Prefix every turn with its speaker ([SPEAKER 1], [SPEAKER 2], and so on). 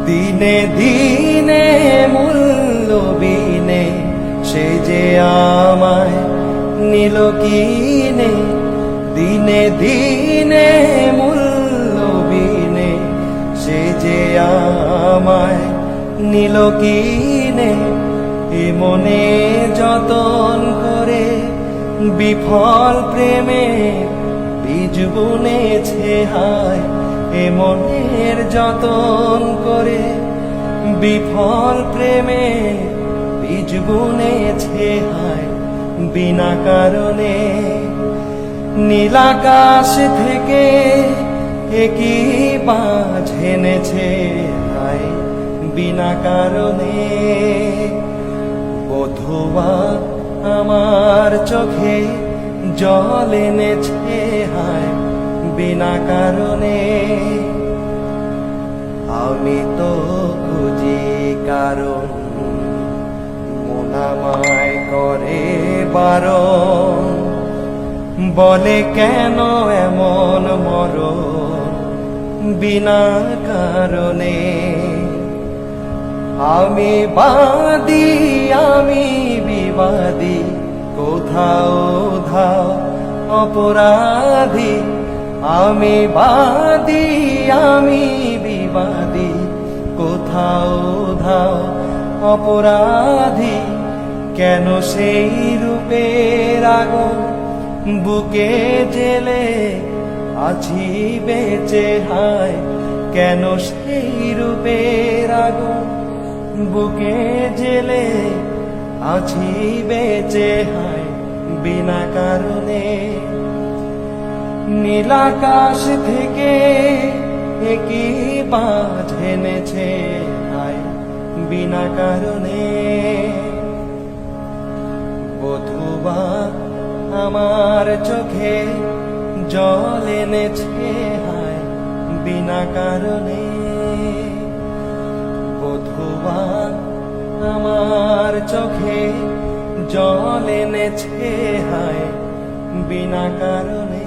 [SPEAKER 1] দিনে দিনে মূল্য বিনে সে যে আমায় নিল কিনে, দিনে দিনে মূল্য বিনে সে যে আমায় নিল কিনে। এ মনে যতন করে বিফল প্রেমে বীজ বুনেছে হায়, এ মনের যতন করে বিফল প্রেমে বীজ বুনেছে হায় বিনা কারণে। নীলাকাশ থেকে একই বাজ এনেছে হায় বিনা কারণে। বধুয়া আমার চোখে জল এনেছে হায় বিনা কারণে। আমি তো খুঁজি কারণ মন আমায় করে বারণ, বলে কেন এমন মরণ বিনা কারণে। আমি বাদী আমি বিবাদী, কোথাও ধাও অপরাধী। আমি বাদী আমি বিবাদী, কোথাও ধাও অপরাধী। কেন সেই রূপের আগুন বুকে জেলে আছি বেঁচে হায়, কেন সেই রূপের আগুন বুকে জেলে আছি বেঁচে হায় বিনা কারণে। নীলাকাশ থেকে একই বাজ এনেছে হায় বিনা কারণে। বধুয়া আমার চোখে জল এনেছে হায় বিনা কারণে। বধুয়া আমার চোখে জল এনেছে হায় বিনা কারণে।